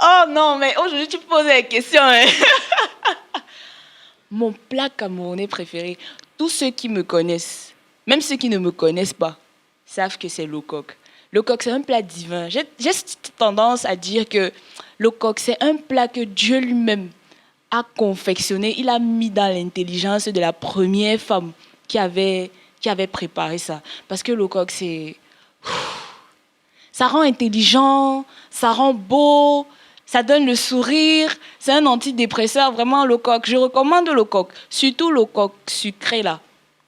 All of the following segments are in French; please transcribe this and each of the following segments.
Oh non, mais aujourd'hui, tu poses des questions. Hein. Mon plat camerounais préféré, tous ceux qui me connaissent, même ceux qui ne me connaissent pas, savent que c'est le coq. Le coq, c'est un plat divin. J'ai cette tendance à dire que le coq, c'est un plat que Dieu lui-même a confectionné. Il a mis dans l'intelligence de la première femme qui avait, qui avait préparé ça. Parce que le coq, c'est... Ça rend intelligent, ça rend beau, ça donne le sourire. C'est un antidépresseur, vraiment, le coq. Je recommande le coq, surtout le coq sucré, là.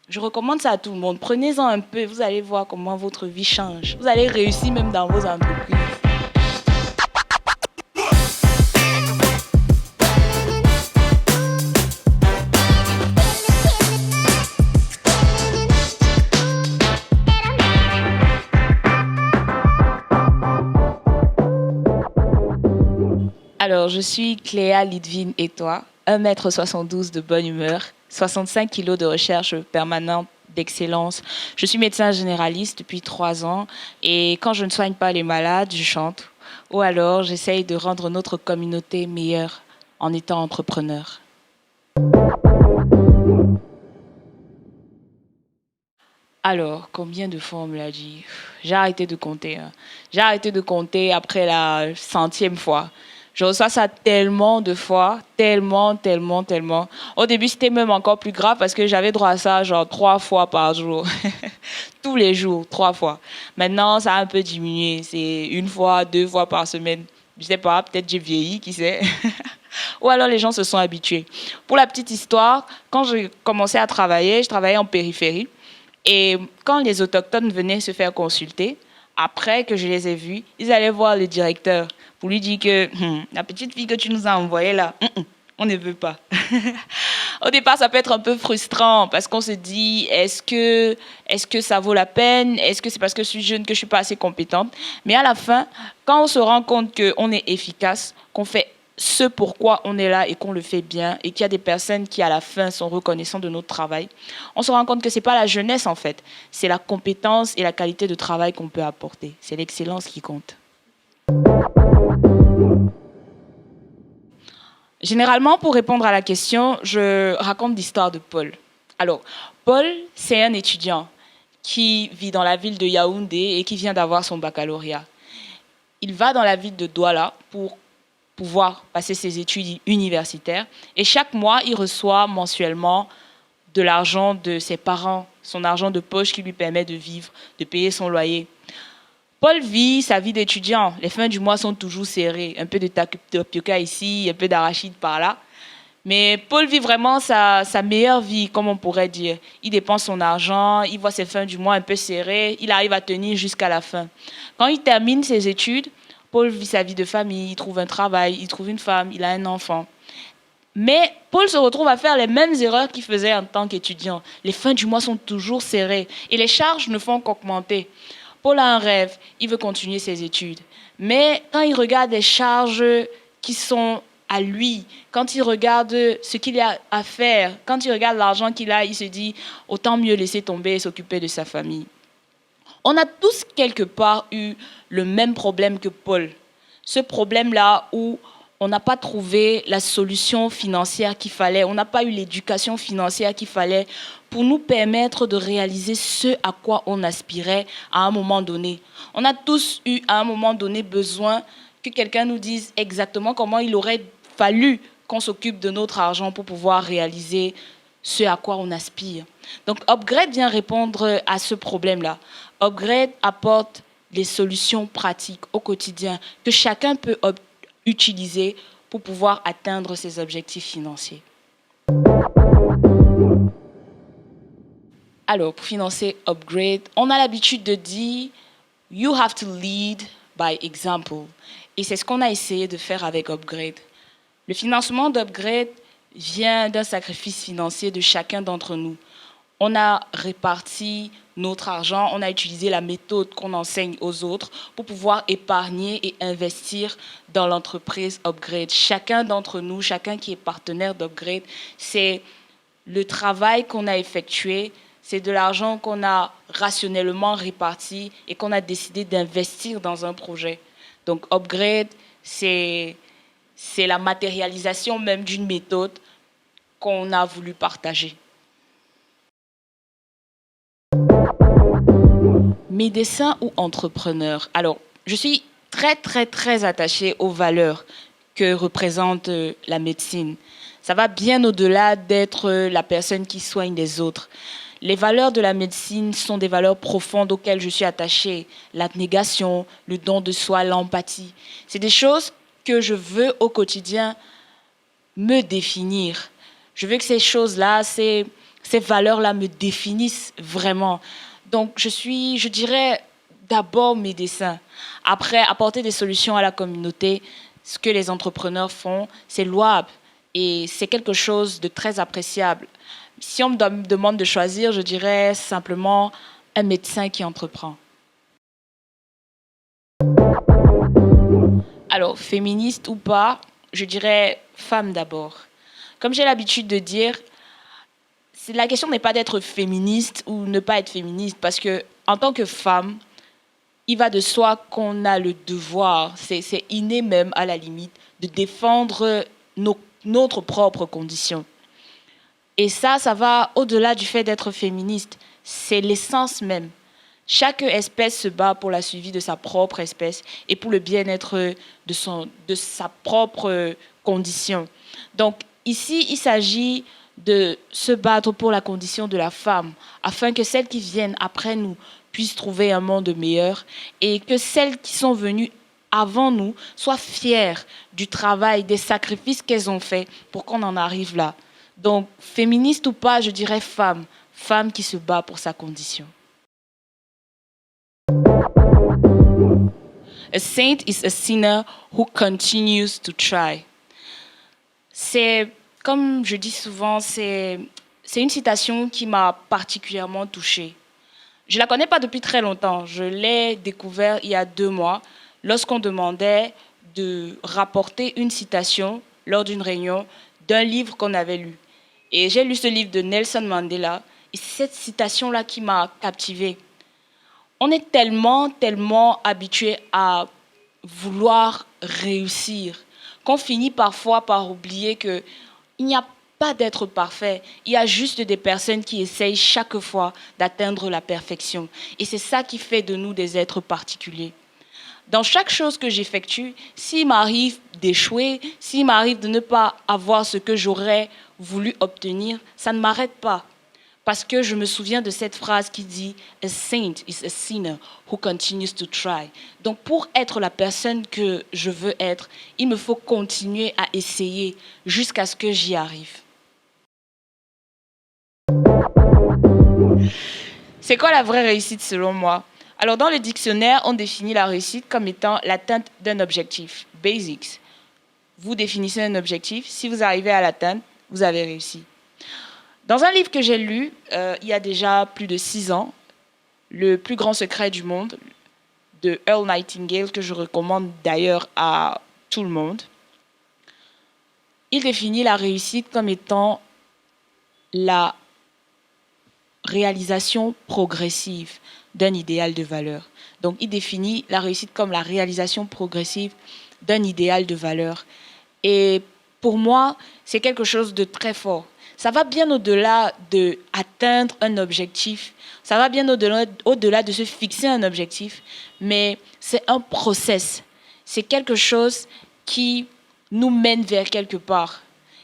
Je recommande ça à tout le monde. Prenez-en un peu, vous allez voir comment votre vie change. Vous allez réussir même dans vos entreprises. Alors, je suis Cléa Lidvine et toi, 1,72 m de bonne humeur, 65 kilos de recherche permanente d'excellence. Je suis médecin généraliste depuis 3 ans et quand je ne soigne pas les malades, je chante. Ou alors, j'essaye de rendre notre communauté meilleure en étant entrepreneur. Alors, combien de fois on me l'a dit? J'ai arrêté de compter. Hein. J'ai arrêté de compter après la centième fois. Je reçois ça tellement de fois, tellement, tellement, tellement. Au début, c'était même encore plus grave parce que j'avais droit à ça genre 3 fois par jour. Tous les jours, 3 fois. Maintenant, ça a un peu diminué. C'est 1 fois, 2 fois par semaine. Je sais pas, peut-être j'ai vieilli, qui sait. Ou alors les gens se sont habitués. Pour la petite histoire, quand j'ai commencé à travailler, je travaillais en périphérie. Et quand les autochtones venaient se faire consulter, après que je les ai vus, ils allaient voir le directeur pour lui dire que la petite fille que tu nous as envoyée là, on ne veut pas. Au départ, ça peut être un peu frustrant parce qu'on se dit est-ce que ça vaut la peine? Est-ce que c'est parce que je suis jeune que je suis pas assez compétente? Mais à la fin, quand on se rend compte qu'on est efficace, qu'on fait ce pourquoi on est là et qu'on le fait bien et qu'il y a des personnes qui à la fin sont reconnaissantes de notre travail, on se rend compte que c'est pas la jeunesse en fait, c'est la compétence et la qualité de travail qu'on peut apporter. C'est l'excellence qui compte. Généralement, pour répondre à la question, je raconte l'histoire de Paul. Alors, Paul, c'est un étudiant qui vit dans la ville de Yaoundé et qui vient d'avoir son baccalauréat. Il va dans la ville de Douala pour pouvoir passer ses études universitaires et chaque mois, il reçoit mensuellement de l'argent de ses parents, son argent de poche qui lui permet de vivre, de payer son loyer. Paul vit sa vie d'étudiant. Les fins du mois sont toujours serrées. Un peu de tapioca ici, un peu d'arachide par là. Mais Paul vit vraiment sa meilleure vie, comme on pourrait dire. Il dépense son argent, il voit ses fins du mois un peu serrées, il arrive à tenir jusqu'à la fin. Quand il termine ses études, Paul vit sa vie de famille, il trouve un travail, il trouve une femme, il a un enfant. Mais Paul se retrouve à faire les mêmes erreurs qu'il faisait en tant qu'étudiant. Les fins du mois sont toujours serrées et les charges ne font qu'augmenter. Paul a un rêve, il veut continuer ses études. Mais quand il regarde les charges qui sont à lui, quand il regarde ce qu'il a à faire, quand il regarde l'argent qu'il a, il se dit autant mieux laisser tomber et s'occuper de sa famille. On a tous quelque part eu le même problème que Paul. Ce problème-là où on n'a pas trouvé la solution financière qu'il fallait, on n'a pas eu l'éducation financière qu'il fallait pour nous permettre de réaliser ce à quoi on aspirait à un moment donné. On a tous eu à un moment donné besoin que quelqu'un nous dise exactement comment il aurait fallu qu'on s'occupe de notre argent pour pouvoir réaliser ce à quoi on aspire. Donc Upgrade vient répondre à ce problème-là. Upgrade apporte les solutions pratiques au quotidien que chacun peut utiliser pour pouvoir atteindre ses objectifs financiers. Alors, pour financer Upgrade, on a l'habitude de dire « You have to lead by example ». Et c'est ce qu'on a essayé de faire avec Upgrade. Le financement d'Upgrade vient d'un sacrifice financier de chacun d'entre nous. On a réparti notre argent, on a utilisé la méthode qu'on enseigne aux autres pour pouvoir épargner et investir dans l'entreprise Upgrade. Chacun d'entre nous, chacun qui est partenaire d'Upgrade, c'est le travail qu'on a effectué, c'est de l'argent qu'on a rationnellement réparti et qu'on a décidé d'investir dans un projet. Donc Upgrade, c'est C'est la matérialisation même d'une méthode qu'on a voulu partager. Médecin ou entrepreneur? Alors, je suis très, très, très attachée aux valeurs que représente la médecine. Ça va bien au-delà d'être la personne qui soigne les autres. Les valeurs de la médecine sont des valeurs profondes auxquelles je suis attachée. L'abnégation, le don de soi, l'empathie. C'est des choses que je veux au quotidien me définir. Je veux que ces choses-là, ces valeurs-là me définissent vraiment. Donc, je dirais, d'abord médecin. Après, apporter des solutions à la communauté. Ce que les entrepreneurs font, c'est louable et c'est quelque chose de très appréciable. Si on me demande de choisir, je dirais simplement un médecin qui entreprend. Alors, féministe ou pas, je dirais femme d'abord. Comme j'ai l'habitude de dire, la question n'est pas d'être féministe ou ne pas être féministe, parce que en tant que femme, il va de soi qu'on a le devoir, c'est inné même à la limite, de défendre notre propre condition. Et ça va au-delà du fait d'être féministe. C'est l'essence même. Chaque espèce se bat pour la survie de sa propre espèce et pour le bien-être de sa propre condition. Donc ici, il s'agit de se battre pour la condition de la femme, afin que celles qui viennent après nous puissent trouver un monde meilleur et que celles qui sont venues avant nous soient fières du travail, des sacrifices qu'elles ont faits pour qu'on en arrive là. Donc, féministe ou pas, je dirais femme, femme qui se bat pour sa condition. A saint is a sinner who continues to try. C'est, comme je dis souvent, c'est une citation qui m'a particulièrement touchée. Je ne la connais pas depuis très longtemps. Je l'ai découvert il y a 2 mois, lorsqu'on demandait de rapporter une citation lors d'une réunion d'un livre qu'on avait lu. Et j'ai lu ce livre de Nelson Mandela, et c'est cette citation-là qui m'a captivée. On est tellement, tellement habitué à vouloir réussir qu'on finit parfois par oublier qu'il n'y a pas d'être parfait. Il y a juste des personnes qui essayent chaque fois d'atteindre la perfection. Et c'est ça qui fait de nous des êtres particuliers. Dans chaque chose que j'effectue, s'il m'arrive d'échouer, s'il m'arrive de ne pas avoir ce que j'aurais voulu obtenir, ça ne m'arrête pas. Parce que je me souviens de cette phrase qui dit « A saint is a sinner who continues to try ». Donc pour être la personne que je veux être, il me faut continuer à essayer jusqu'à ce que j'y arrive. C'est quoi la vraie réussite selon moi? Alors dans le dictionnaire, on définit la réussite comme étant l'atteinte d'un objectif. Basics. Vous définissez un objectif, si vous arrivez à l'atteindre, vous avez réussi. Dans un livre que j'ai lu il y a déjà plus de 6 ans, Le plus grand secret du monde, de Earl Nightingale, que je recommande d'ailleurs à tout le monde, il définit la réussite comme étant la réalisation progressive d'un idéal de valeur. Donc, il définit la réussite comme la réalisation progressive d'un idéal de valeur. Et pour moi, c'est quelque chose de très fort. Ça va bien au-delà d'atteindre un objectif. Ça va bien au-delà de se fixer un objectif. Mais c'est un process. C'est quelque chose qui nous mène vers quelque part.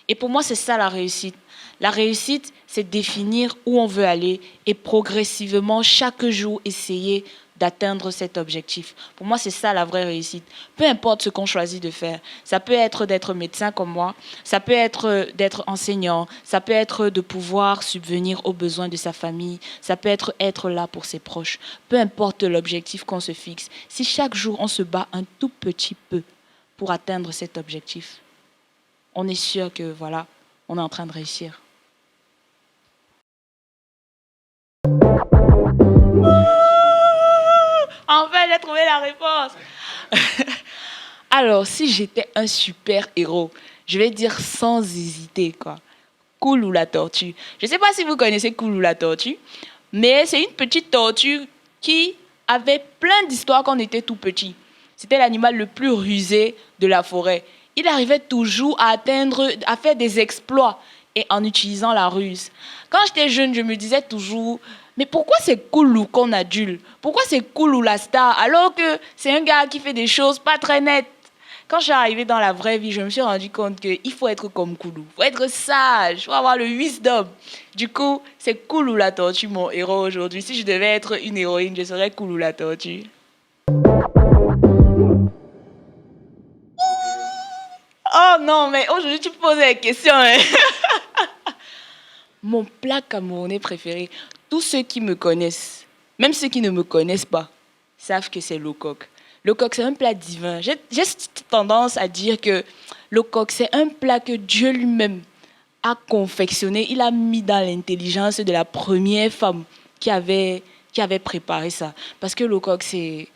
Et pour moi, c'est ça la réussite. La réussite, c'est définir où on veut aller et progressivement, chaque jour, essayer d'atteindre cet objectif. Pour moi, c'est ça la vraie réussite. Peu importe ce qu'on choisit de faire. Ça peut être d'être médecin comme moi, ça peut être d'être enseignant, ça peut être de pouvoir subvenir aux besoins de sa famille, ça peut être là pour ses proches. Peu importe l'objectif qu'on se fixe. Si chaque jour, on se bat un tout petit peu pour atteindre cet objectif, on est sûr que, voilà, on est en train de réussir. Enfin, j'ai trouvé la réponse. Alors, si j'étais un super héros, je vais dire sans hésiter, quoi. Cool ou la tortue. Je ne sais pas si vous connaissez Cool ou la tortue, mais c'est une petite tortue qui avait plein d'histoires quand on était tout petit. C'était l'animal le plus rusé de la forêt. il arrivait toujours à atteindre, à faire des exploits et en utilisant la ruse. Quand j'étais jeune, je me disais toujours, mais pourquoi c'est Koulou qu'on adule? Pourquoi c'est Koulou la star alors que c'est un gars qui fait des choses pas très nettes? Quand je suis arrivée dans la vraie vie, je me suis rendu compte qu'il faut être comme Koulou. Il faut être sage, il faut avoir le wisdom. Du coup, c'est Koulou la tortue, mon héros aujourd'hui. Si je devais être une héroïne, je serais Koulou la tortue. Oh non, mais aujourd'hui, tu me poses des questions. Hein. Mon plat camerounais préféré, tous ceux qui me connaissent, même ceux qui ne me connaissent pas, savent que c'est le coq. Le coq, c'est un plat divin. J'ai tendance à dire que le coq, c'est un plat que Dieu lui-même a confectionné. Il a mis dans l'intelligence de la première femme qui avait préparé ça. Parce que le coq, c'est...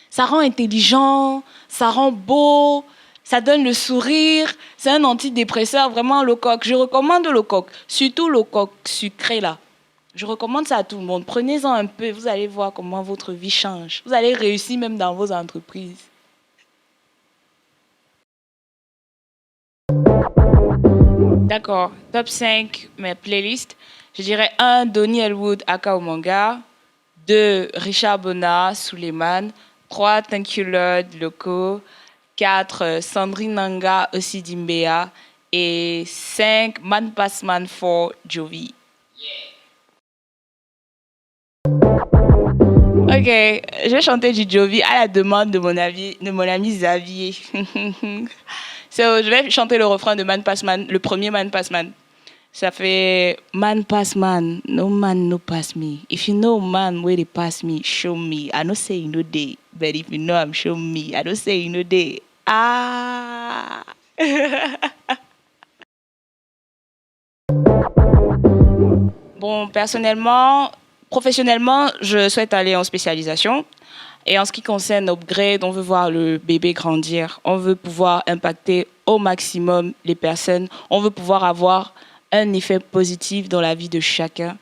Ça rend intelligent, ça rend beau, ça donne le sourire. C'est un antidépresseur, vraiment, le coq. Je recommande le coq, surtout le coq sucré, là. Je recommande ça à tout le monde. Prenez-en un peu, vous allez voir comment votre vie change. Vous allez réussir même dans vos entreprises. D'accord. Top 5, mes playlists. Je dirais 1, Donny Elwood, Aka Omanga. 2, Richard Bonnat, Suleiman. 3, Thank You Lord, Loco. 4, Sandrine Nanga, Osidimbea. Et 5, Man Pass Man 4, Jovi. Ok, je vais chanter du Jovi à la demande de mon ami Xavier. So, je vais chanter le refrain de Man Pass Man, le premier Man Pass Man. Ça fait Man pass man, no man no pass me. If you know man where they pass me, show me. I don't say you know they, but if you know I'm show me. I don't say you know they. Ah. Bon, personnellement, professionnellement, je souhaite aller en spécialisation. Et en ce qui concerne Upgrade, on veut voir le bébé grandir. On veut pouvoir impacter au maximum les personnes. On veut pouvoir avoir un effet positif dans la vie de chacun.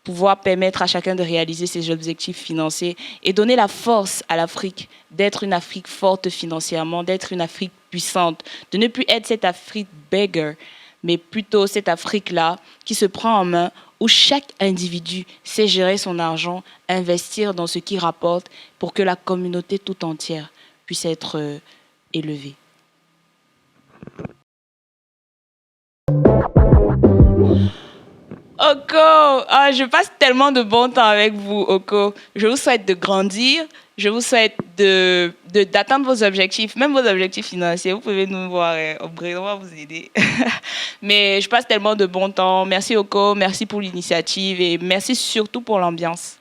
Pouvoir permettre à chacun de réaliser ses objectifs financiers et donner la force à l'Afrique d'être une Afrique forte financièrement, d'être une Afrique puissante, de ne plus être cette Afrique beggar, mais plutôt cette Afrique-là qui se prend en main, où chaque individu sait gérer son argent, investir dans ce qui rapporte pour que la communauté tout entière puisse être élevée. Oko, je passe tellement de bon temps avec vous, Oko. Je vous souhaite de grandir, je vous souhaite d'atteindre vos objectifs, même vos objectifs financiers. Vous pouvez nous voir, Upgrade, on va vous aider. Mais je passe tellement de bon temps. Merci, Oko, merci pour l'initiative et merci surtout pour l'ambiance.